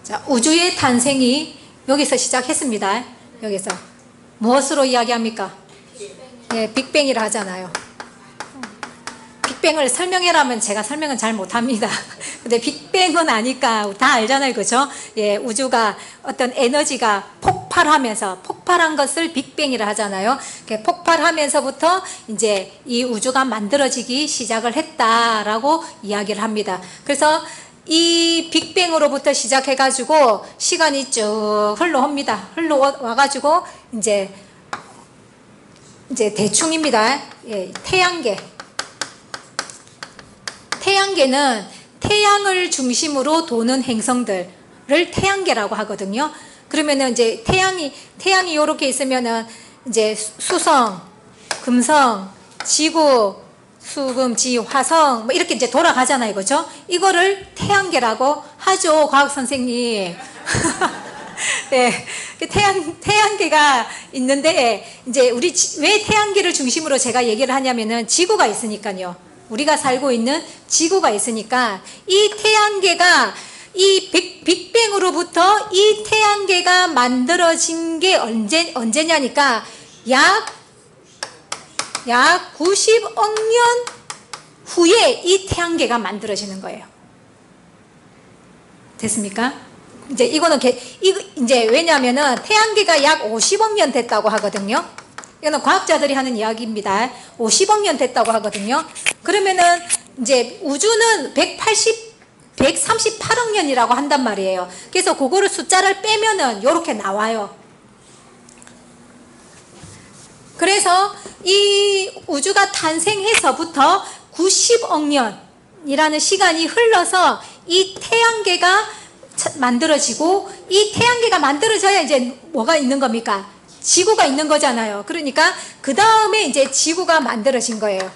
자, 우주의 탄생이 여기서 시작했습니다. 여기서 무엇으로 이야기합니까? 예, 빅뱅이라 하잖아요. 빅뱅을 설명해라면 제가 설명은 잘 못합니다. 근데 빅뱅은 아니까 다 알잖아요, 그죠? 예, 우주가 어떤 에너지가 폭발한 것을 빅뱅이라 하잖아요. 폭발하면서부터 이제 이 우주가 만들어지기 시작을 했다라고 이야기를 합니다. 그래서 이 빅뱅으로부터 시작해가지고 시간이 쭉 흘러와가지고 이제 대충입니다. 예, 태양계는 태양을 중심으로 도는 행성들을 태양계라고 하거든요. 그러면은 이제 태양이 이렇게 있으면은 이제 수성, 금성, 지구, 수금, 지, 화성 뭐 이렇게 이제 돌아가잖아요, 그렇죠? 이거를 태양계라고 하죠, 과학 선생님. 네, 태양계가 있는데 이제 우리 왜 태양계를 중심으로 제가 얘기를 하냐면은 지구가 있으니까요. 우리가 살고 있는 지구가 있으니까 이 태양계가 이 빅뱅으로부터 이 태양계가 만들어진 게 언제냐니까 약 90억 년 후에 이 태양계가 만들어지는 거예요. 됐습니까? 이제 이거는 이제 왜냐하면은 태양계가 약 50억 년 됐다고 하거든요. 이거는 과학자들이 하는 이야기입니다. 50억 년 됐다고 하거든요. 그러면은 이제 우주는 138억 년이라고 한단 말이에요. 그래서 그거를 숫자를 빼면은 이렇게 나와요. 그래서 이 우주가 탄생해서부터 90억 년이라는 시간이 흘러서 이 태양계가 만들어지고, 이 태양계가 만들어져야 이제 뭐가 있는 겁니까? 지구가 있는 거잖아요. 그러니까 그 다음에 이제 지구가 만들어진 거예요.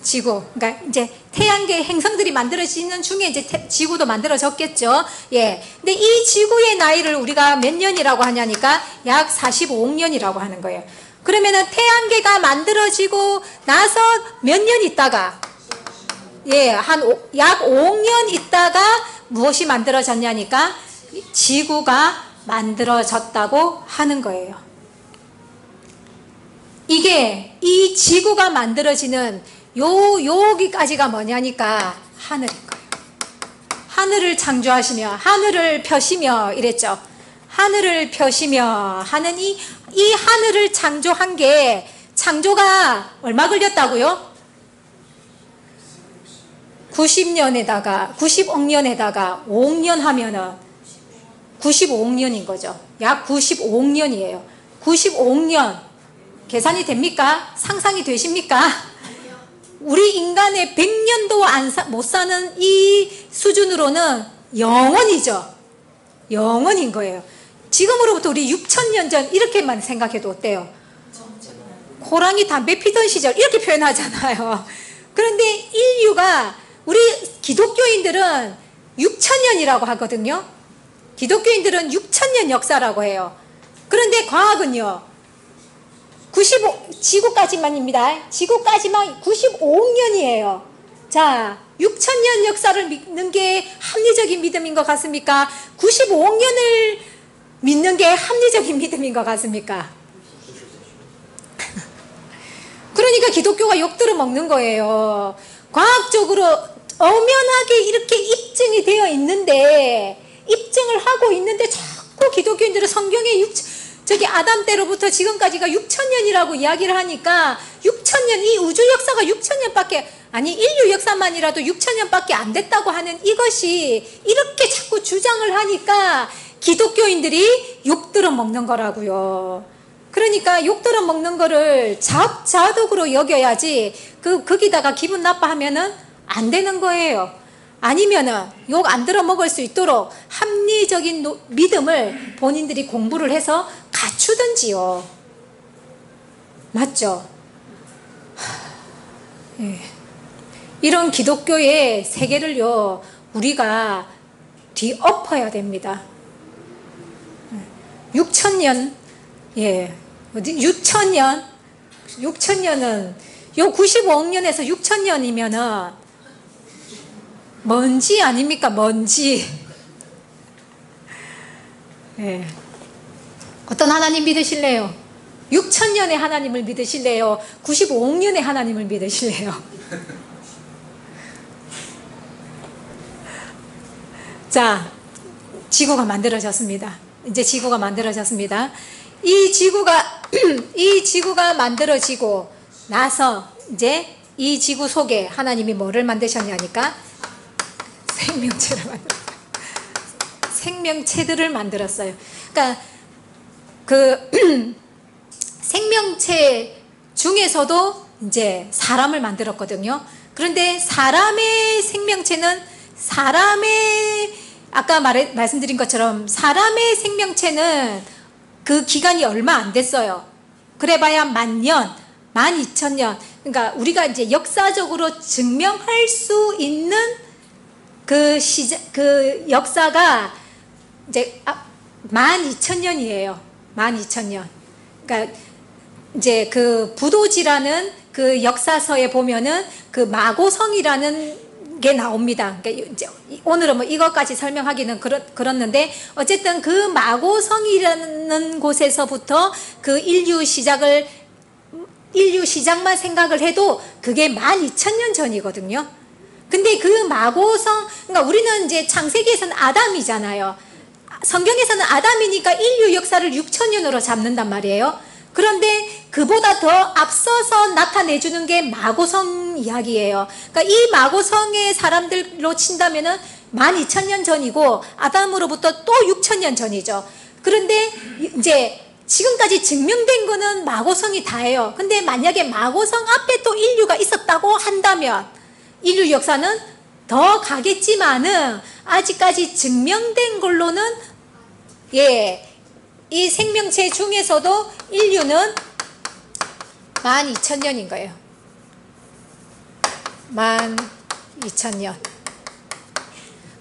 지구. 그러니까 이제 태양계 행성들이 만들어지는 중에 이제 지구도 만들어졌겠죠. 예. 근데 이 지구의 나이를 우리가 몇 년이라고 하냐니까 약 45억 년이라고 하는 거예요. 그러면은 태양계가 만들어지고 나서 몇 년 있다가, 예, 약 5억 년 있다가 무엇이 만들어졌냐니까 지구가 만들어졌다고 하는 거예요. 이게 이 지구가 만들어지는 여기까지가 뭐냐니까 하늘인 거예요. 하늘을 창조하시며 하늘을 펴시며 이랬죠. 하늘을 펴시며 하는 이 하늘을 창조한 게, 창조가 얼마 걸렸다고요? 90년에다가 90억 년에다가 5억 년 하면은 95억 년인 거죠. 약 95억 년이에요. 95억 년 계산이 됩니까? 상상이 되십니까? 우리 인간의 100년도 못 사는 이 수준으로는 영원이죠. 영원인 거예요. 지금으로부터 우리 6,000년 전 이렇게만 생각해도 어때요? 호랑이 담배 피던 시절 이렇게 표현하잖아요. 그런데 인류가, 우리 기독교인들은 6,000년이라고 하거든요. 기독교인들은 6,000년 역사라고 해요. 그런데 과학은요, 지구까지만입니다. 지구까지만 95억 년이에요. 자, 6,000년 역사를 믿는 게 합리적인 믿음인 것 같습니까? 95억 년을 믿는 게 합리적인 믿음인 것 같습니까? 그러니까 기독교가 욕들어 먹는 거예요. 과학적으로 엄연하게 이렇게 입증이 되어 있는데, 입증을 하고 있는데 자꾸 기독교인들은 성경에 아담 때로부터 지금까지가 6,000년이라고 이야기를 하니까 6,000년, 이 우주 역사가 6,000년밖에, 아니 인류 역사만이라도 6,000년밖에 안 됐다고 하는 이것이 이렇게 자꾸 주장을 하니까 기독교인들이 욕들어 먹는 거라고요. 그러니까 욕들어 먹는 거를 자독으로 여겨야지, 거기다가 기분 나빠하면은 안 되는 거예요. 아니면은 욕 안 들어 먹을 수 있도록 합리적인 믿음을 본인들이 공부를 해서 갖추든지요. 맞죠? 예. 이런 기독교의 세계를요, 우리가 뒤엎어야 됩니다. 6,000년, 예, 6,000년은, 요 95억 년에서 6,000년이면은 먼지 아닙니까? 먼지. 예. 어떤 하나님 믿으실래요? 6,000년의 하나님을 믿으실래요? 95억 년의 하나님을 믿으실래요? 자, 지구가 만들어졌습니다. 이제 지구가 만들어졌습니다. 이 지구가 만들어지고 나서 이제 이 지구 속에 하나님이 뭐를 만드셨냐니까 생명체를 만들었어요. 생명체들을 만들었어요. 그러니까 그 생명체 중에서도 이제 사람을 만들었거든요. 그런데 사람의 생명체는 아까 말씀드린 것처럼 사람의 생명체는 그 기간이 얼마 안 됐어요. 그래봐야 10,000년, 12,000년. 그러니까 우리가 이제 역사적으로 증명할 수 있는 그 역사가 이제 12,000년이에요. 12,000년. 그러니까 이제 그 부도지라는 그 역사서에 보면은 그 마고성이라는 게 나옵니다. 그러니까 이제 오늘은 뭐 이것까지 설명하기는 그렇는데 어쨌든 그 마고성이라는 곳에서부터 그 인류 시작만 생각을 해도 그게 12,000년 전이거든요. 근데 그 마고성, 그러니까 우리는 이제 창세기에서는 아담이잖아요. 성경에서는 아담이니까 인류 역사를 6,000년으로 잡는단 말이에요. 그런데 그보다 더 앞서서 나타내주는 게 마고성 이야기예요. 그러니까 이 마고성의 사람들로 친다면은 12,000년 전이고 아담으로부터 또 6,000년 전이죠. 그런데 이제 지금까지 증명된 거는 마고성이 다예요. 근데 만약에 마고성 앞에 또 인류가 있었다고 한다면 인류 역사는 더 가겠지만은 아직까지 증명된 걸로는 이 생명체 중에서도 인류는 12,000년인 거예요. 12,000년.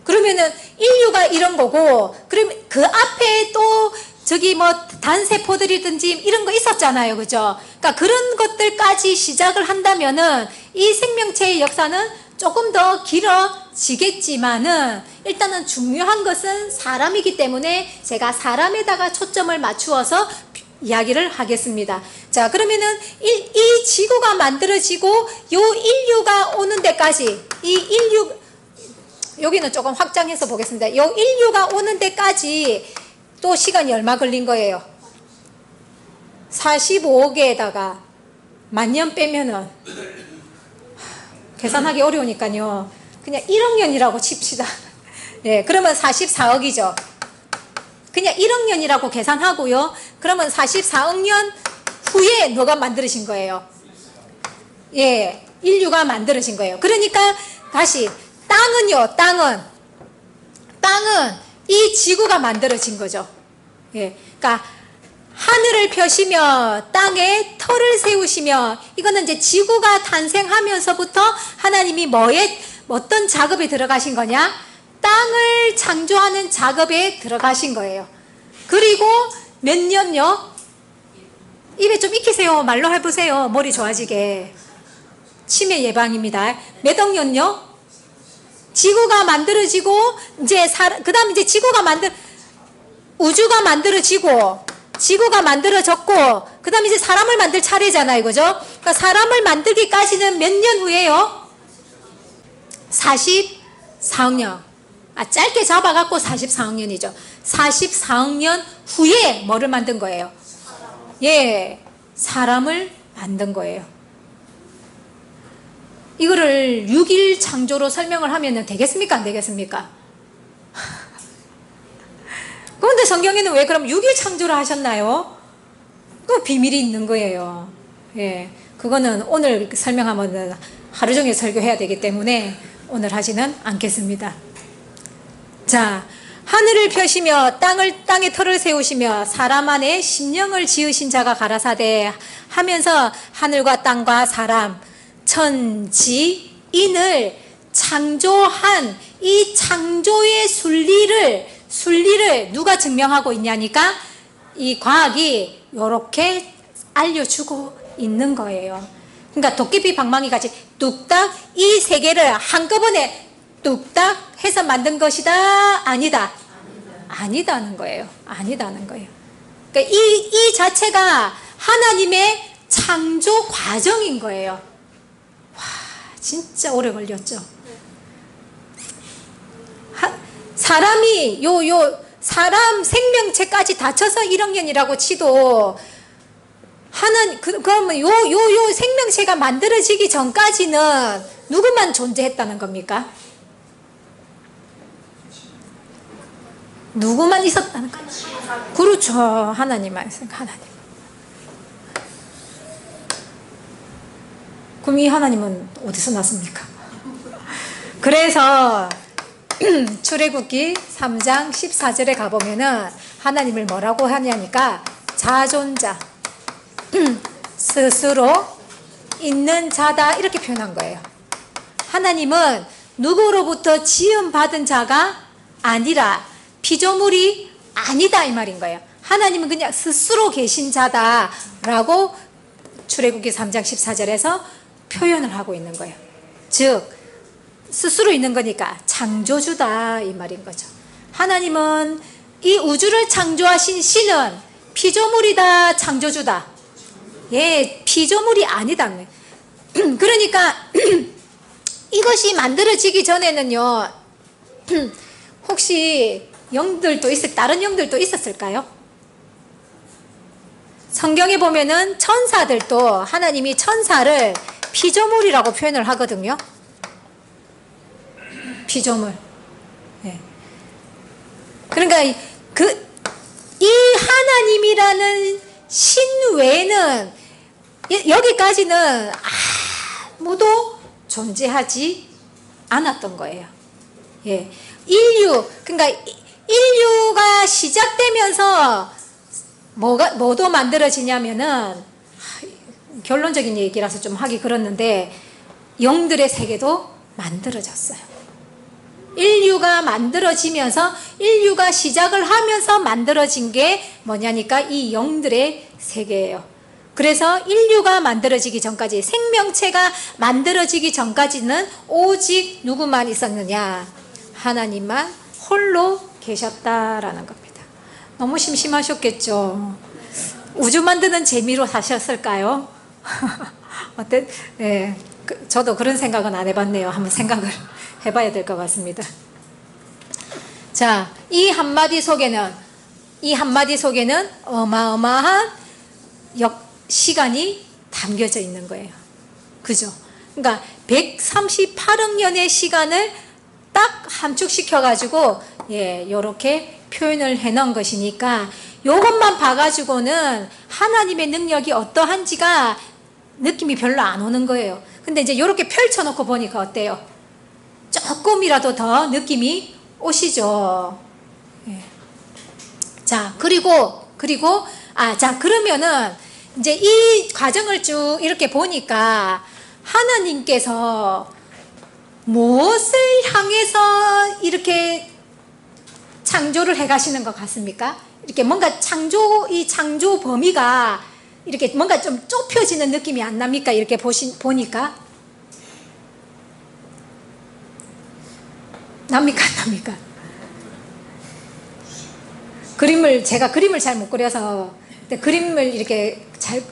그러면은 인류가 이런 거고, 그럼 그 앞에 또 저기 뭐 단세포들이든지 이런 거 있었잖아요. 그죠? 그러니까 그런 것들까지 시작을 한다면은 이 생명체의 역사는 조금 더 길어지겠지만은 일단은 중요한 것은 사람이기 때문에 제가 사람에다가 초점을 맞추어서 이야기를 하겠습니다. 자, 그러면은 이 지구가 만들어지고 요 인류가 오는 데까지 여기는 조금 확장해서 보겠습니다. 요 인류가 오는 데까지 또 시간이 얼마 걸린 거예요? 45억에다가 10,000년 빼면은 계산하기 어려우니까요. 그냥 1억 년이라고 칩시다. 예, 그러면 44억이죠. 그냥 1억 년이라고 계산하고요. 그러면 44억 년 후에 너가 만들어진 거예요. 예, 인류가 만들어진 거예요. 그러니까 다시 땅은요, 땅은 이 지구가 만들어진 거죠. 예, 그러니까 하늘을 펴시며 땅에 터를 세우시며, 이거는 이제 지구가 탄생하면서부터 하나님이 어떤 작업에 들어가신 거냐? 땅을 창조하는 작업에 들어가신 거예요. 그리고 몇 년요? 입에 좀 익히세요. 말로 해보세요. 머리 좋아지게. 치매 예방입니다. 몇 억 년요? 지구가 만들어지고 이제 그 다음 이제 우주가 만들어지고 지구가 만들어졌고 그 다음에 이제 사람을 만들 차례잖아요. 그죠? 그러니까 사람을 만들기까지는 몇 년 후에요? 44억 년. 짧게 잡아갖고 44억 년이죠. 44억 년 후에 뭐를 만든 거예요? 예, 사람을 만든 거예요. 이거를 6일 창조로 설명을 하면 되겠습니까? 안 되겠습니까? 그런데 성경에는 왜 그럼 6일 창조를 하셨나요? 또 비밀이 있는 거예요. 예, 그거는 오늘 설명하면 하루 종일 설교해야 되기 때문에 오늘 하지는 않겠습니다. 자, 하늘을 펴시며 땅에 터를 세우시며 사람 안에 심령을 지으신 자가 가라사대 하면서 하늘과 땅과 사람, 천지인을 창조한 이 창조의 순리를 누가 증명하고 있냐니까 이 과학이 이렇게 알려주고 있는 거예요. 그러니까 도깨비 방망이 같이 뚝딱 이 세계를 한꺼번에 뚝딱 해서 만든 것이다? 아니다? 아니다는 거예요. 아니다는 거예요. 그러니까 이 자체가 하나님의 창조 과정인 거예요. 와, 진짜 오래 걸렸죠. 사람이 사람 생명체까지 다쳐서 1억년이라고 치도 그러면 요 생명체가 만들어지기 전까지는 누구만 존재했다는 겁니까? 누구만 있었다는 거예요? 그렇죠. 하나님만 있으니까 하나님. 그럼 이 하나님은 어디서 났습니까? 그래서 출애굽기 3장 14절에 가보면은 하나님을 뭐라고 하냐니까 자존자, 스스로 있는 자다 이렇게 표현한 거예요. 하나님은 누구로부터 지음받은 자가 아니라 피조물이 아니다 이 말인 거예요. 하나님은 그냥 스스로 계신 자다라고 출애굽기 3장 14절에서 표현을 하고 있는 거예요. 즉 스스로 있는 거니까 창조주다 이 말인 거죠. 하나님은 이 우주를 창조하신 신은 피조물이다 창조주다. 예, 피조물이 아니다. 그러니까 이것이 만들어지기 전에는요 혹시 다른 영들도 있었을까요? 성경에 보면은 천사들도 하나님이 천사를 피조물이라고 표현을 하거든요. 피조물. 네. 그러니까 이 하나님이라는 신 외에는 여기까지는 아무도 존재하지 않았던 거예요. 예. 그러니까 인류가 시작되면서 뭐도 만들어지냐면은 결론적인 얘기라서 좀 하기 그렇는데 영들의 세계도 만들어졌어요. 인류가 만들어지면서 인류가 시작을 하면서 만들어진 게 뭐냐니까 이 영들의 세계예요. 그래서 인류가 만들어지기 전까지 생명체가 만들어지기 전까지는 오직 누구만 있었느냐? 하나님만 홀로 계셨다라는 겁니다. 너무 심심하셨겠죠? 우주 만드는 재미로 사셨을까요? 어때? 네, 저도 그런 생각은 안 해봤네요. 한번 생각을 해봐야 될 것 같습니다. 자, 이 한마디 속에는 어마어마한 시간이 담겨져 있는 거예요. 그죠? 그러니까 138억 년의 시간을 딱 함축시켜가지고 요렇게 표현을 해놓은 것이니까 요것만 봐가지고는 하나님의 능력이 어떠한지가 느낌이 별로 안 오는 거예요. 근데 이제 요렇게 펼쳐놓고 보니까 어때요? 조금이라도 더 느낌이 오시죠. 예. 자, 그러면은 이제 이 과정을 쭉 이렇게 보니까 하나님께서 무엇을 향해서 이렇게 창조를 해 가시는 것 같습니까? 이렇게 뭔가 이 창조 범위가 이렇게 뭔가 좀 좁혀지는 느낌이 안 납니까? 이렇게 보니까. 납니까? 안 납니까? 제가 그림을 잘 못 그려서, 그림을 이렇게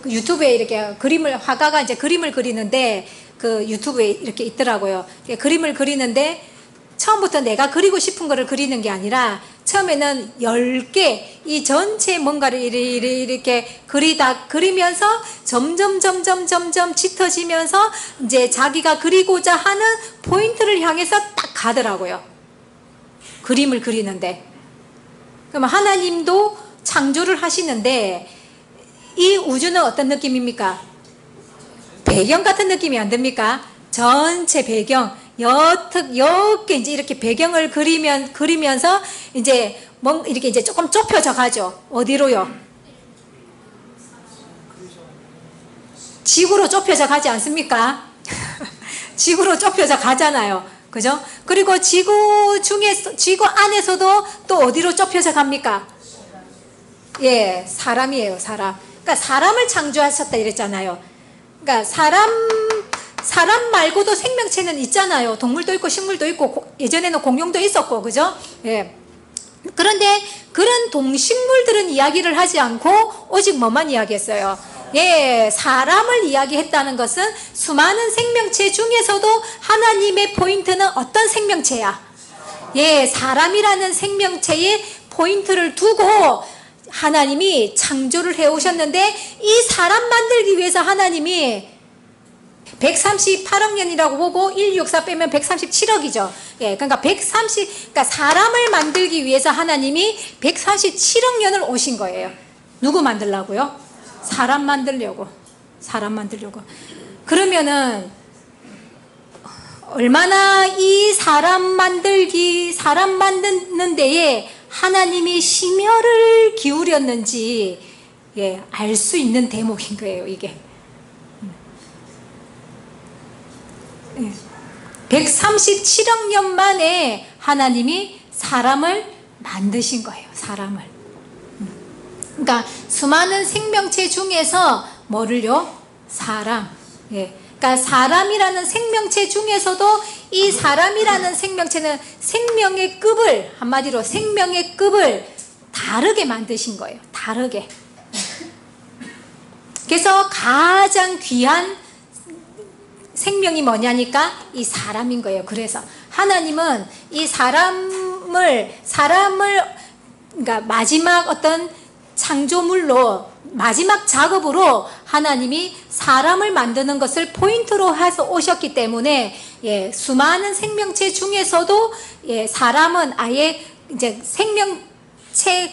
유튜브에 이렇게 화가가 이제 그림을 그리는데, 그 유튜브에 이렇게 있더라고요. 그림을 그리는데, 처음부터 내가 그리고 싶은 거를 그리는 게 아니라, 처음에는 10개, 이 전체 뭔가를 이렇게 그리면서 점점 짙어지면서 이제 자기가 그리고자 하는 포인트를 향해서 딱 가더라고요. 그림을 그리는데. 그럼 하나님도 창조를 하시는데 이 우주는 어떤 느낌입니까? 배경 같은 느낌이 안 듭니까? 전체 배경, 여게 이제 이렇게 배경을 그리면서 이제 이렇게 이제 조금 좁혀져 가죠. 어디로요? 지구로 좁혀져 가지 않습니까? 지구로 좁혀져 가잖아요. 그죠? 그리고 지구 안에서도 또 어디로 좁혀져 갑니까? 예, 사람이에요, 사람. 그러니까 사람을 창조하셨다 이랬잖아요. 그러니까 사람 말고도 생명체는 있잖아요. 동물도 있고 식물도 있고 예전에는 공룡도 있었고, 그죠? 예. 그런데 그런 동식물들은 이야기를 하지 않고 오직 뭐만 이야기했어요? 예, 사람을 이야기했다는 것은 수많은 생명체 중에서도 하나님의 포인트는 어떤 생명체야? 예, 사람이라는 생명체에 포인트를 두고 하나님이 창조를 해오셨는데, 이 사람 만들기 위해서 하나님이 138억 년이라고 보고 164 빼면 137억이죠. 예, 그러니까 사람을 만들기 위해서 하나님이 137억 년을 오신 거예요. 누구 만들려고요? 사람 만들려고. 그러면은 얼마나 이 사람 만드는 데에 하나님이 심혈을 기울였는지, 예, 알 수 있는 대목인 거예요, 이게. 137억 년 만에 하나님이 사람을 만드신 거예요. 사람을. 그러니까 수많은 생명체 중에서 뭐를요? 사람. 예. 그러니까 사람이라는 생명체 중에서도 이 사람이라는 생명체는 생명의 급을, 한마디로 생명의 급을 다르게 만드신 거예요. 다르게. 그래서 가장 귀한 생명이 뭐냐니까 이 사람인 거예요. 그래서 하나님은 이 사람을 그러니까 마지막 어떤 창조물로, 마지막 작업으로 하나님이 사람을 만드는 것을 포인트로 해서 오셨기 때문에, 예, 수많은 생명체 중에서도, 예, 사람은 아예 이제 생명체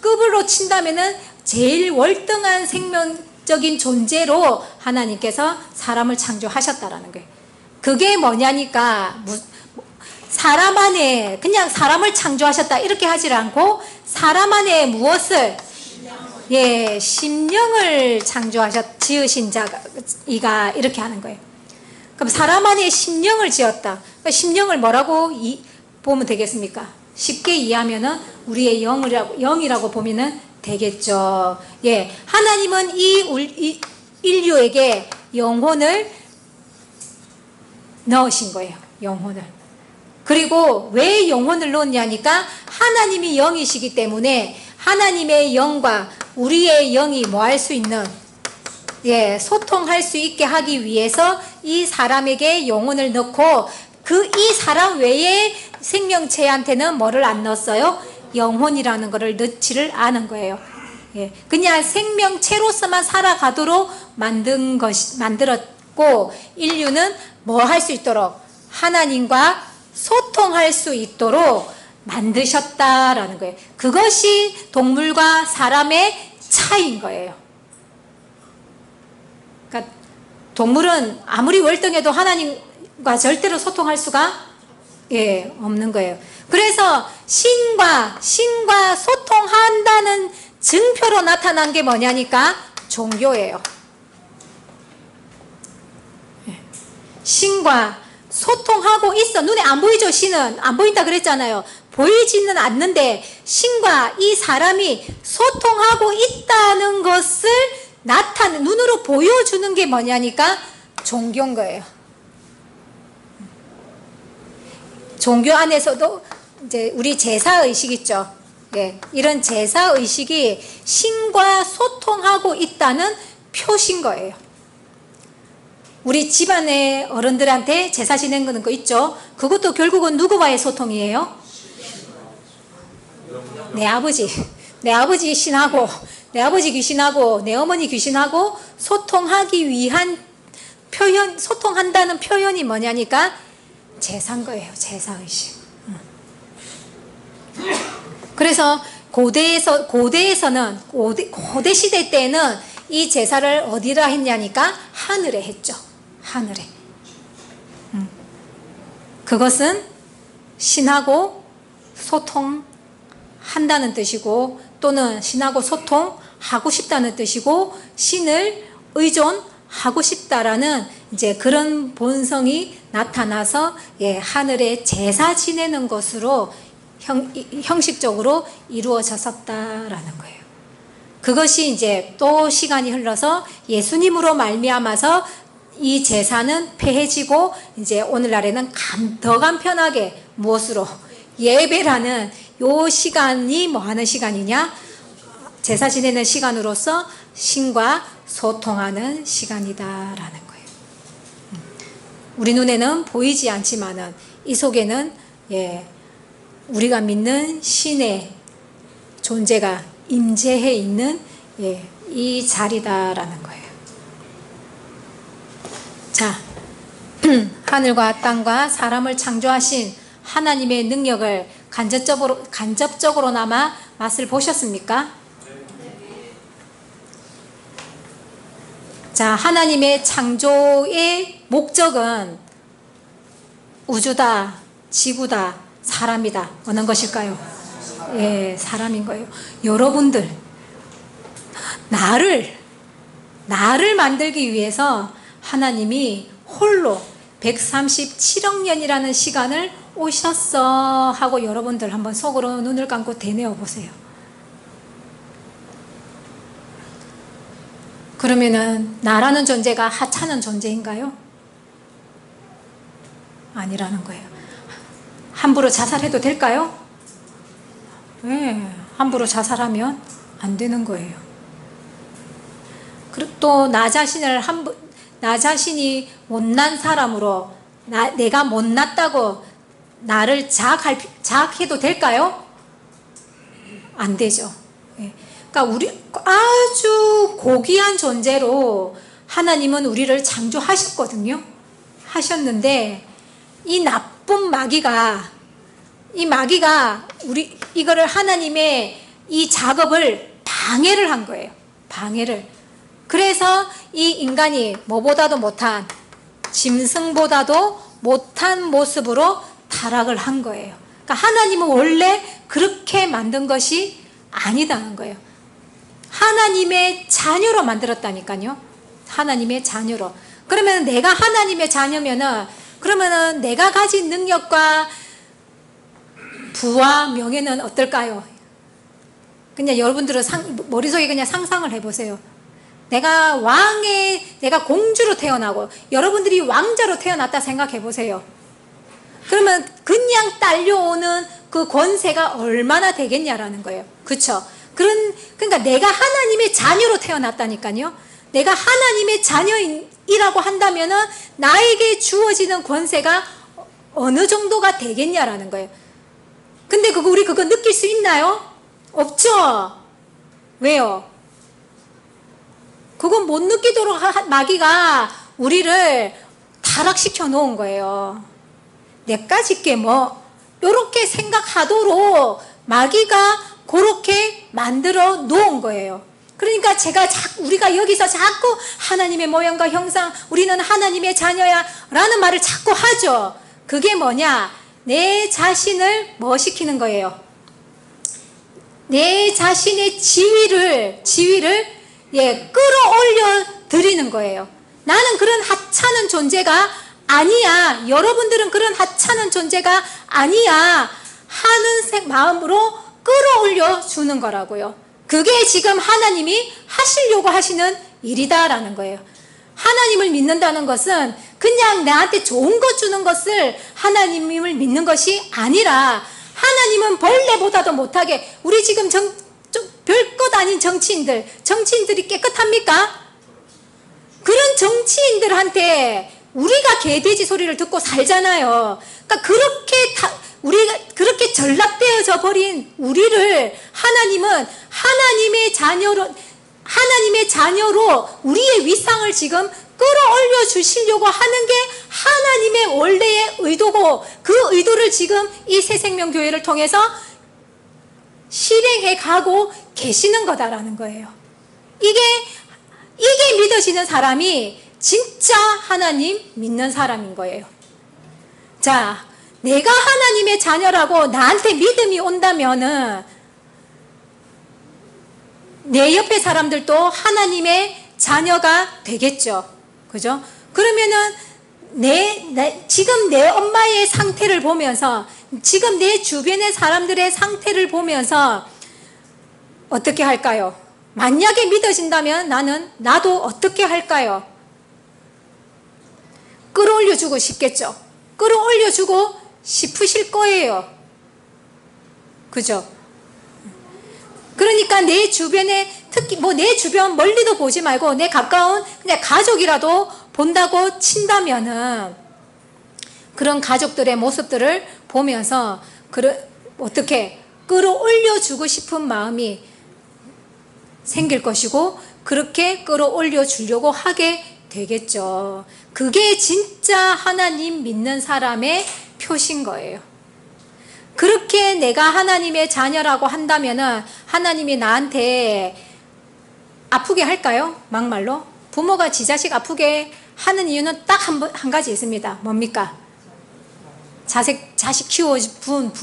급으로 친다면은 제일 월등한 생명적인 존재로 하나님께서 사람을 창조하셨다라는 거예요. 그게 뭐냐니까, 사람 안에 그냥 사람을 창조하셨다 이렇게 하질 않고, 사람 안에 무엇을? 예, 심령을 지으신 자가, 이가 이렇게 하는 거예요. 그럼 사람 안에 심령을 지었다. 그러니까 심령을 뭐라고 보면 되겠습니까? 쉽게 이해하면은 우리의 영이라고 보면은 되겠죠. 예, 하나님은 이 인류에게 영혼을 넣으신 거예요. 영혼을. 그리고 왜 영혼을 넣었냐니까, 하나님이 영이시기 때문에 하나님의 영과 우리의 영이 뭐 할 수 있는, 예, 소통할 수 있게 하기 위해서 이 사람에게 영혼을 넣고, 이 사람 외에 생명체한테는 뭐를 안 넣었어요? 영혼이라는 것을 넣지를 않은 거예요. 예, 그냥 생명체로서만 살아가도록 만들었고, 인류는 뭐 할 수 있도록? 하나님과 소통할 수 있도록 만드셨다라는 거예요. 그것이 동물과 사람의 차이인 거예요. 그러니까 동물은 아무리 월등해도 하나님과 절대로 소통할 수가, 예, 없는 거예요. 그래서 신과 소통한다는 증표로 나타난 게 뭐냐니까 종교예요. 신과 소통하고 있어. 눈에 안 보이죠? 신은 안 보인다 그랬잖아요. 보이지는 않는데 신과 이 사람이 소통하고 있다는 것을 눈으로 보여주는 게 뭐냐니까 종교인 거예요. 종교 안에서도 이제 우리 제사의식 있죠. 예, 이런 제사의식이 신과 소통하고 있다는 표시인 거예요. 우리 집안의 어른들한테 제사 지내는 거 있죠. 그것도 결국은 누구와의 소통이에요? 내 아버지 신하고, 내 아버지 귀신하고, 내 어머니 귀신하고 소통하기 위한 표현, 소통한다는 표현이 뭐냐니까 제사인 거예요. 제사의식. 그래서 고대 시대 때는 이 제사를 어디라 했냐니까 하늘에 했죠. 하늘에. 그것은 신하고 소통한다는 뜻이고, 또는 신하고 소통하고 싶다는 뜻이고, 신을 의존하고 싶다라는 이제 그런 본성이 나타나서, 예, 하늘에 제사 지내는 것으로 형식적으로 이루어졌었다라는 거예요. 그것이 이제 또 시간이 흘러서 예수님으로 말미암아서 이 제사는 폐해지고, 이제 오늘날에는 더 간편하게 무엇으로? 예배라는 요 시간이 뭐 하는 시간이냐? 제사 지내는 시간으로서 신과 소통하는 시간이다라는 거예요. 우리 눈에는 보이지 않지만은 이 속에는 우리가 믿는 신의 존재가 임재해 있는 이 자리다라는 거예요. 자, 하늘과 땅과 사람을 창조하신 하나님의 능력을 간접적으로나마 맛을 보셨습니까? 자, 하나님의 창조의 목적은 우주다, 지구다, 사람이다. 어느 것일까요? 사람인 거예요. 여러분들, 나를 만들기 위해서 하나님이 홀로 137억 년이라는 시간을 오셨어 하고 여러분들 한번 속으로 눈을 감고 되뇌어 보세요. 그러면은 나라는 존재가 하찮은 존재인가요? 아니라는 거예요. 함부로 자살해도 될까요? 함부로 자살하면 안 되는 거예요. 그리고 또 나 자신이 못난 사람으로 내가 못났다고 나를 자학해도 될까요? 안 되죠. 그러니까 우리 아주 고귀한 존재로 하나님은 우리를 창조하셨거든요. 하셨는데 이 나쁜 마귀가 이거를 하나님의 이 작업을 방해를 한 거예요. 방해를. 그래서 이 인간이 뭐보다도 못한, 짐승보다도 못한 모습으로 타락을 한 거예요. 그러니까 하나님은 원래 그렇게 만든 것이 아니다는 거예요. 하나님의 자녀로 만들었다니까요. 하나님의 자녀로. 그러면 내가 하나님의 자녀면은, 그러면은 내가 가진 능력과 부와 명예는 어떨까요? 그냥 여러분들은 머릿속에 그냥 상상을 해보세요. 내가 공주로 태어나고 여러분들이 왕자로 태어났다 생각해 보세요. 그러면 그냥 딸려오는 그 권세가 얼마나 되겠냐라는 거예요. 그쵸? 그러니까 내가 하나님의 자녀로 태어났다니까요. 내가 하나님의 자녀이라고 한다면은 나에게 주어지는 권세가 어느 정도가 되겠냐라는 거예요. 근데 우리 그거 느낄 수 있나요? 없죠? 왜요? 그건 못 느끼도록 마귀가 우리를 타락시켜 놓은 거예요. 내가 짓게 요렇게 생각하도록 마귀가 그렇게 만들어 놓은 거예요. 그러니까 우리가 여기서 자꾸 하나님의 모양과 형상, 우리는 하나님의 자녀야 라는 말을 자꾸 하죠. 그게 뭐냐? 내 자신을 시키는 거예요? 내 자신의 지위를 끌어올려 드리는 거예요. 나는 그런 하찮은 존재가 아니야. 여러분들은 그런 하찮은 존재가 아니야. 하는 마음으로 끌어올려 주는 거라고요. 그게 지금 하나님이 하시려고 하시는 일이다라는 거예요. 하나님을 믿는다는 것은 그냥 나한테 좋은 것 주는 것을 하나님을 믿는 것이 아니라, 하나님은 벌레보다도 못하게, 우리 지금 별것 아닌 정치인들이 깨끗합니까? 그런 정치인들한테 우리가 개돼지 소리를 듣고 살잖아요. 그러니까 우리가 그렇게 전락되어져 버린 우리를 하나님은 하나님의 자녀로 우리의 위상을 지금 끌어올려 주시려고 하는 게 하나님의 원래의 의도고, 그 의도를 지금 이 새생명교회를 통해서 실행해 가고 계시는 거다라는 거예요. 이게 믿어지는 사람이 진짜 하나님 믿는 사람인 거예요. 자, 내가 하나님의 자녀라고 나한테 믿음이 온다면은 내 옆에 사람들도 하나님의 자녀가 되겠죠. 그죠? 그러면은 지금 내 엄마의 상태를 보면서, 지금 내 주변의 사람들의 상태를 보면서 어떻게 할까요? 만약에 믿어진다면 나도 어떻게 할까요? 끌어올려주고 싶겠죠. 끌어올려주고 싶으실 거예요. 그죠? 그러니까 내 주변에, 특히 뭐 내 주변 멀리도 보지 말고 내 가까운 그냥 가족이라도 본다고 친다면은 그런 가족들의 모습들을 보면서 어떻게 끌어올려 주고 싶은 마음이 생길 것이고, 그렇게 끌어올려 주려고 하게 되겠죠. 그게 진짜 하나님 믿는 사람의 표시인 거예요. 그렇게 내가 하나님의 자녀라고 한다면은 하나님이 나한테 아프게 할까요? 막말로? 부모가 지 자식 아프게 하는 이유는 딱 한 가지 있습니다. 뭡니까? 자식 키워준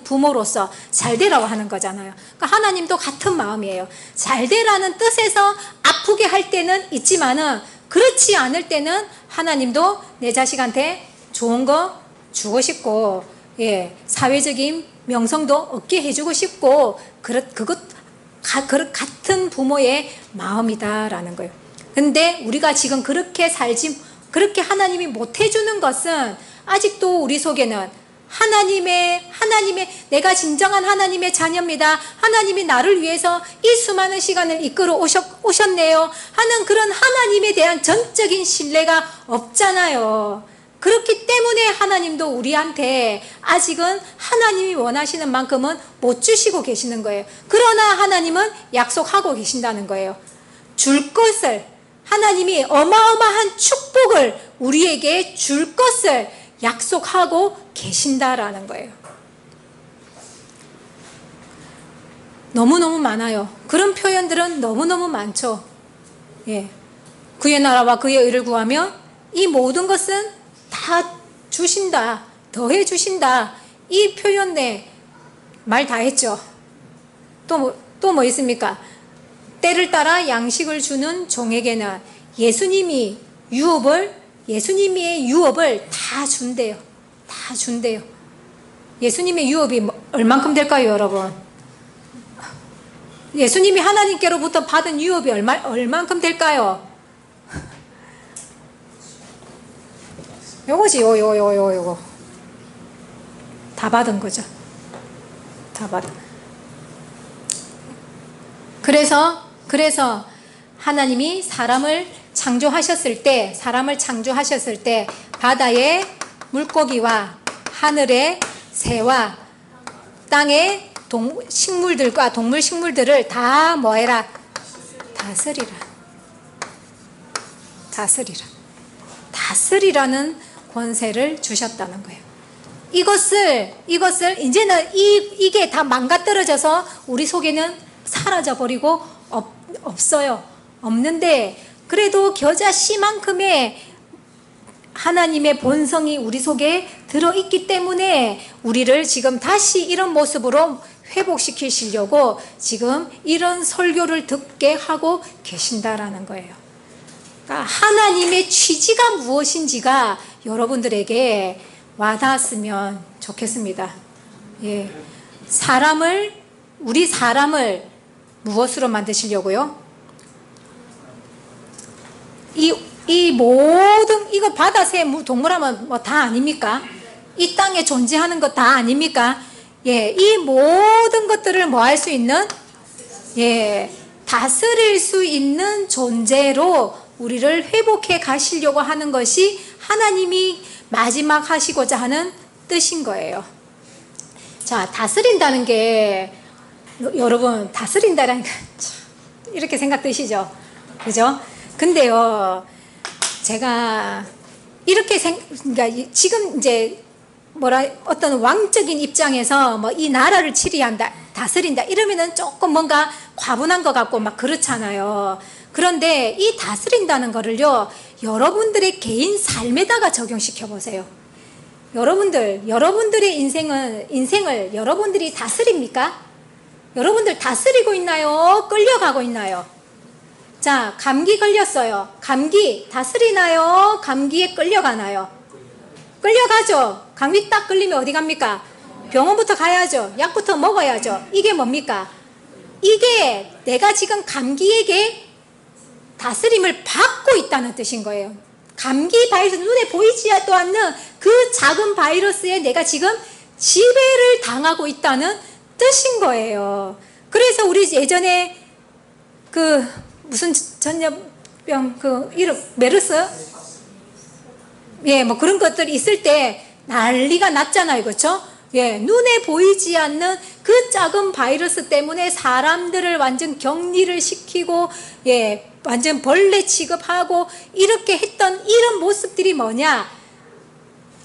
부모로서 잘 되라고 하는 거잖아요. 그러니까 하나님도 같은 마음이에요. 잘 되라는 뜻에서 아프게 할 때는 있지만은, 그렇지 않을 때는 하나님도 내 자식한테 좋은 거 주고 싶고, 사회적인 명성도 얻게 해주고 싶고, 그것 같은 부모의 마음이다라는 거예요. 근데 우리가 지금 그렇게 그렇게 하나님이 못 해주는 것은 아직도 우리 속에는 하나님의 내가 진정한 하나님의 자녀입니다. 하나님이 나를 위해서 이 수많은 시간을 이끌어 오셨네요 하는 그런 하나님에 대한 전적인 신뢰가 없잖아요. 그렇기 때문에 하나님도 우리한테 아직은 하나님이 원하시는 만큼은 못 주시고 계시는 거예요. 그러나 하나님은 약속하고 계신다는 거예요. 줄 것을, 하나님이 어마어마한 축복을 우리에게 줄 것을 약속하고 계신다라는 거예요. 너무너무 많아요. 그런 표현들은 너무너무 많죠. 그의 나라와 그의 의를 구하면 이 모든 것은 다 주신다, 더해 주신다. 이 표현에 말 다 했죠. 또 뭐 있습니까? 때를 따라 양식을 주는 종에게는 예수님의 유업을 다 준대요. 다 준대요. 예수님의 유업이 얼만큼 될까요, 여러분? 예수님이 하나님께로부터 받은 유업이 얼만큼 될까요? 요거지, 요거. 다 받은 거죠. 다 받은. 그래서 하나님이 사람을 창조하셨을 때 바다의 물고기와 하늘의 새와 땅의 식물들과 동물 식물들을 다 뭐해라? 다스리라는 권세를 주셨다는 거예요. 이것을 이제는 이게 다 망가떨어져서 우리 속에는 사라져버리고 없어요. 없는데 그래도 겨자씨만큼의 하나님의 본성이 우리 속에 들어있기 때문에 우리를 지금 다시 이런 모습으로 회복시키시려고 지금 이런 설교를 듣게 하고 계신다라는 거예요. 그러니까 하나님의 취지가 무엇인지가 여러분들에게 와닿았으면 좋겠습니다. 우리 사람을 무엇으로 만드시려고요? 이 모든, 이거 바다, 새, 동물하면 뭐 다 아닙니까? 이 땅에 존재하는 것 다 아닙니까? 이 모든 것들을 뭐 할 수 있는? 다스릴 수 있는 존재로 우리를 회복해 가시려고 하는 것이 하나님이 마지막 하시고자 하는 뜻인 거예요. 자, 다스린다는 게, 여러분, 다스린다는 게, 이렇게 생각되시죠? 그죠? 근데요, 제가 이렇게 그러니까 지금 이제 어떤 왕적인 입장에서 뭐 이 나라를 치리한다, 다스린다 이러면은 조금 뭔가 과분한 것 같고 막 그렇잖아요. 그런데 이 다스린다는 거를요, 여러분들의 개인 삶에다가 적용시켜 보세요. 여러분들의 인생을 여러분들이 다스립니까? 여러분들 다스리고 있나요? 끌려가고 있나요? 자, 감기 걸렸어요. 감기 다스리나요? 감기에 끌려가나요? 끌려가죠. 감기 딱 걸리면 어디 갑니까? 병원부터 가야죠. 약부터 먹어야죠. 이게 뭡니까? 이게 내가 지금 감기에게 다스림을 받고 있다는 뜻인 거예요. 감기 바이러스, 눈에 보이지도 않는 그 작은 바이러스에 내가 지금 지배를 당하고 있다는 뜻인 거예요. 그래서 우리 예전에 그 무슨 전염병 그 이름 메르스 예, 뭐 그런 것들이 있을 때 난리가 났잖아요. 그렇죠? 예, 눈에 보이지 않는 그 작은 바이러스 때문에 사람들을 완전 격리를 시키고 예, 완전 벌레 취급하고 이렇게 했던 이런 모습들이 뭐냐?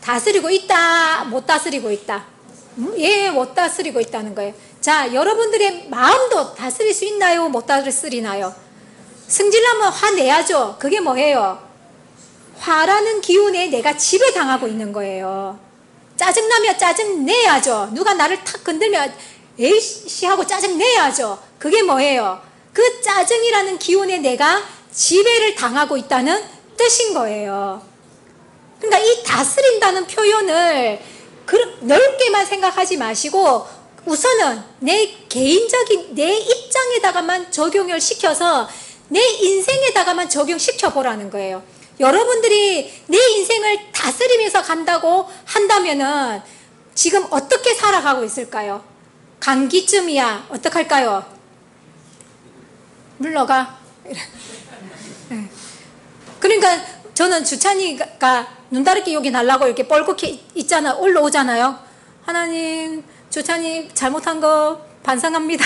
다스리고 있다, 못 다스리고 있다. 예, 못 다스리고 있다는 거예요. 자, 여러분들의 마음도 다스릴 수 있나요? 못 다스리나요? 승질나면 화내야죠. 그게 뭐예요? 화라는 기운에 내가 지배당하고 있는 거예요. 짜증나면 짜증내야죠. 누가 나를 탁 건들면 에이씨 하고 짜증내야죠. 그게 뭐예요? 그 짜증이라는 기운에 내가 지배를 당하고 있다는 뜻인 거예요. 그러니까 이 다스린다는 표현을 넓게만 생각하지 마시고 우선은 내 개인적인 내 입장에다가만 적용을 시켜서 내 인생에다가만 적용시켜 보라는 거예요. 여러분들이 내 인생을 다스리면서 간다고 한다면은 지금 어떻게 살아가고 있을까요? 감기쯤이야 어떡할까요? 물러가. 그러니까 저는 주찬이가 눈다르게 여기 날라고 이렇게 뻘겋게 있잖아, 올라오잖아요. 하나님, 주찬이 잘못한 거 반성합니다.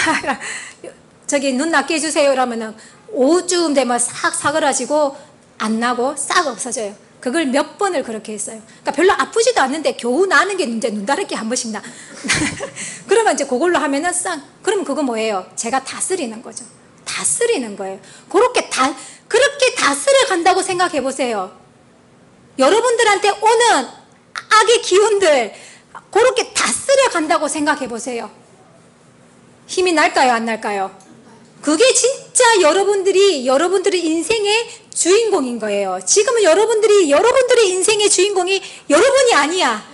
저기 눈 낫게 해주세요. 이러면은 오후쯤 되면 싹 사그라지고 안 나고 싹 없어져요. 그걸 몇 번을 그렇게 했어요. 그러니까 별로 아프지도 않는데 겨우 나는 게 이제 눈다르게 한 번씩 나. 그러면 이제 그걸로 하면은 싹, 그럼 그거 뭐예요? 제가 다스리는 거죠. 다스리는 거예요. 그렇게 다스려 간다고 생각해 보세요. 여러분들한테 오는 악의 기운들 그렇게 다스려 간다고 생각해 보세요. 힘이 날까요? 안 날까요? 그게 진짜 여러분들의 인생의 주인공인 거예요. 지금은 여러분들의 인생의 주인공이 여러분이 아니야.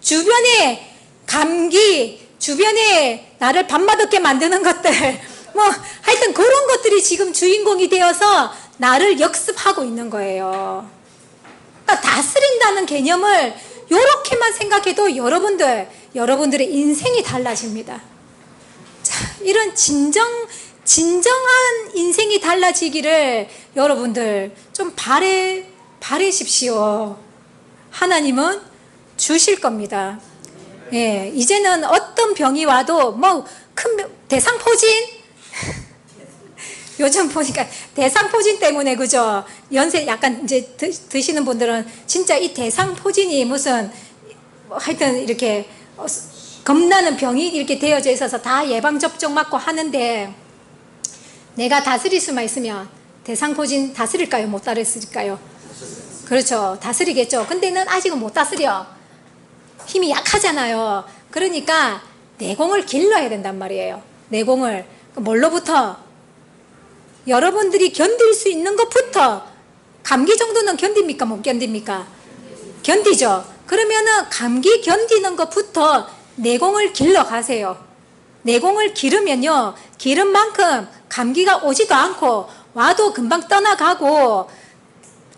주변에 감기, 주변에 나를 밤맛없게 만드는 것들, 뭐 하여튼 그런 것들이 지금 주인공이 되어서 나를 역습하고 있는 거예요. 그러니까 다스린다는 개념을 이렇게만 생각해도 여러분들의 인생이 달라집니다. 자, 이런 진정한 인생이 달라지기를 여러분들 좀 바라십시오. 하나님은 주실 겁니다. 예, 이제는 어떤 병이 와도 뭐 큰 대상포진 요즘 보니까 대상포진 때문에 그죠? 연세 약간 이제 드시는 분들은 진짜 이 대상포진이 무슨 하여튼 이렇게 겁나는 병이 이렇게 되어져 있어서 다 예방접종 맞고 하는데 내가 다스릴 수만 있으면 대상포진 다스릴까요? 못 다스릴까요? 그렇죠. 다스리겠죠. 근데는 아직은 못 다스려. 힘이 약하잖아요. 그러니까 내공을 길러야 된단 말이에요. 내공을. 뭘로부터? 여러분들이 견딜 수 있는 것부터. 감기 정도는 견딥니까? 못 견딥니까? 견디죠. 그러면은 감기 견디는 것부터 내공을 길러 가세요. 내공을 기르면요, 기른 만큼 감기가 오지도 않고 와도 금방 떠나가고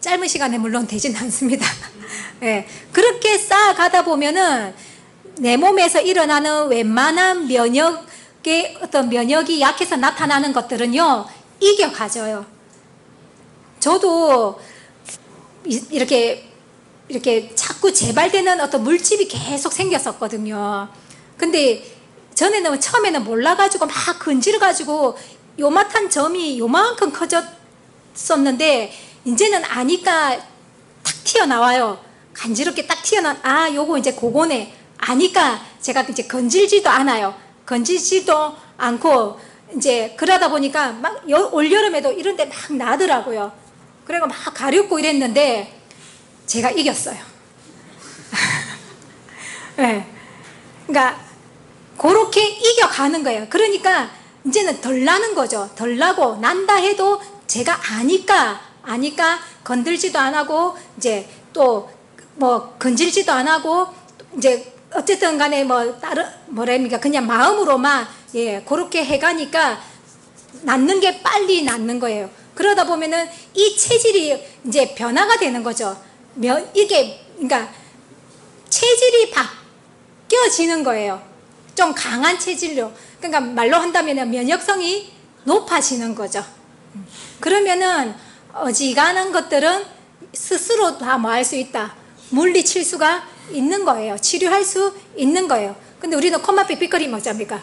짧은 시간에 물론 되진 않습니다. 네, 그렇게 쌓아가다 보면은 내 몸에서 일어나는 웬만한 면역이 약해서 나타나는 것들은요 이겨가져요. 저도 이렇게 자꾸 재발되는 어떤 물집이 계속 생겼었거든요. 근데 전에는 처음에는 몰라가지고 막 건질러가지고 요만한 점이 요만큼 커졌었는데 이제는 아니까 탁 튀어나와요. 간지럽게 딱 요거 이제 그거네. 아니까 제가 이제 건질지도 않아요. 건질지도 않고 이제 그러다 보니까 막 올여름에도 이런 데 막 나더라고요. 그래서 막 가렵고 이랬는데 제가 이겼어요. 네. 그러니까 그렇게 이겨가는 거예요. 그러니까 이제는 덜 나는 거죠. 덜 나고 난다 해도 제가 아니까 건들지도 안 하고 이제 또 뭐 건질지도 안 하고 이제 어쨌든 간에 뭐 다른 뭐랍니까 그냥 마음으로만 예 그렇게 해가니까 낫는 게 빨리 낫는 거예요. 그러다 보면은 이 체질이 이제 변화가 되는 거죠. 이게 그러니까 체질이 바뀌어지는 거예요. 좀 강한 체질로, 그러니까 말로 한다면 면역성이 높아지는 거죠. 그러면은 어지간한 것들은 스스로 다 뭐 할 수 있다, 물리칠 수가 있는 거예요. 치료할 수 있는 거예요. 근데 우리는 코만 삑삑거리면 어쩝니까?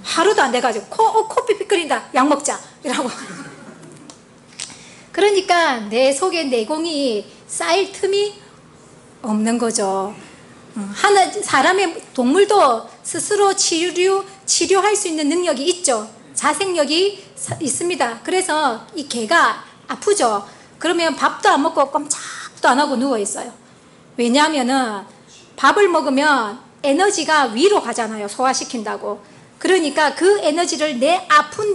하루도 안 돼가지고 코 삑삑거린다, 약 먹자 이라고. 그러니까 내 속에 내공이 쌓일 틈이 없는 거죠. 사람의, 동물도 스스로 치료할 수 있는 능력이 있죠. 자생력이 있습니다. 그래서 이 개가 아프죠. 그러면 밥도 안 먹고 꼼짝도 안 하고 누워 있어요. 왜냐하면은 밥을 먹으면 에너지가 위로 가잖아요. 소화시킨다고. 그러니까 그 에너지를 내 아픈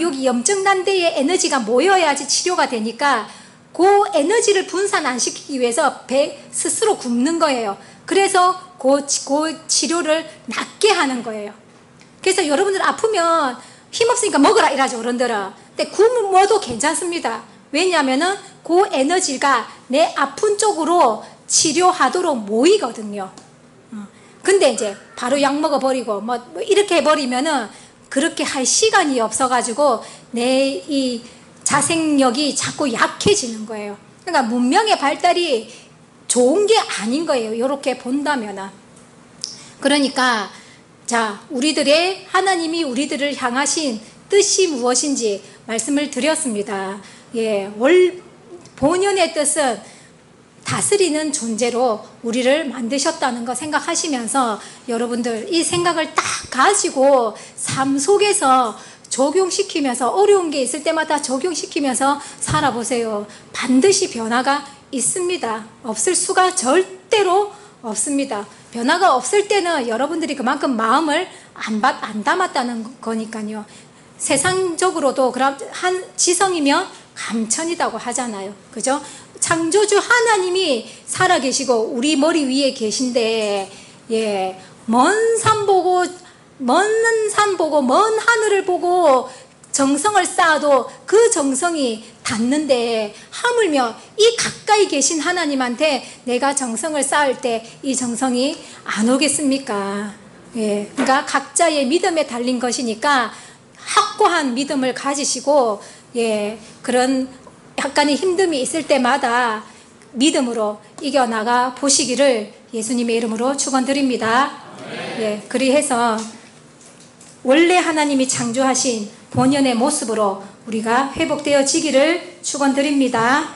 여기 염증 난 데에 에너지가 모여야지 치료가 되니까 그 에너지를 분산 안 시키기 위해서 배 스스로 굶는 거예요. 그래서 그 치료를 낫게 하는 거예요. 그래서 여러분들 아프면 힘없으니까 먹으라 이러죠, 어른들은. 근데 굶어도 괜찮습니다. 왜냐하면은 그 에너지가 내 아픈 쪽으로 치료하도록 모이거든요. 근데 이제 바로 약 먹어버리고 뭐 이렇게 해버리면은 그렇게 할 시간이 없어가지고 내 이 자생력이 자꾸 약해지는 거예요. 그러니까 문명의 발달이 좋은 게 아닌 거예요. 이렇게 본다면은. 그러니까 자, 하나님이 우리들을 향하신 뜻이 무엇인지 말씀을 드렸습니다. 예, 본연의 뜻은 다스리는 존재로 우리를 만드셨다는 거 생각하시면서 여러분들 이 생각을 딱 가지고 삶 속에서 적용시키면서, 어려운 게 있을 때마다 적용시키면서 살아보세요. 반드시 변화가 있습니다. 없을 수가 절대로 없습니다. 변화가 없을 때는 여러분들이 그만큼 마음을 안 담았다는 거니까요. 세상적으로도 그럼 한 지성이면 감천이라고 하잖아요. 그죠? 창조주 하나님이 살아계시고 우리 머리 위에 계신데, 예, 먼 산 보고 먼 하늘을 보고 정성을 쌓아도 그 정성이 닿는데, 하물며 이 가까이 계신 하나님한테 내가 정성을 쌓을 때 이 정성이 안 오겠습니까? 예, 그러니까 각자의 믿음에 달린 것이니까 확고한 믿음을 가지시고, 예, 그런 약간의 힘듦이 있을 때마다 믿음으로 이겨나가 보시기를 예수님의 이름으로 축원드립니다. 예, 그리해서 원래 하나님이 창조하신 본연의 모습으로 우리가 회복되어지기를 축원드립니다.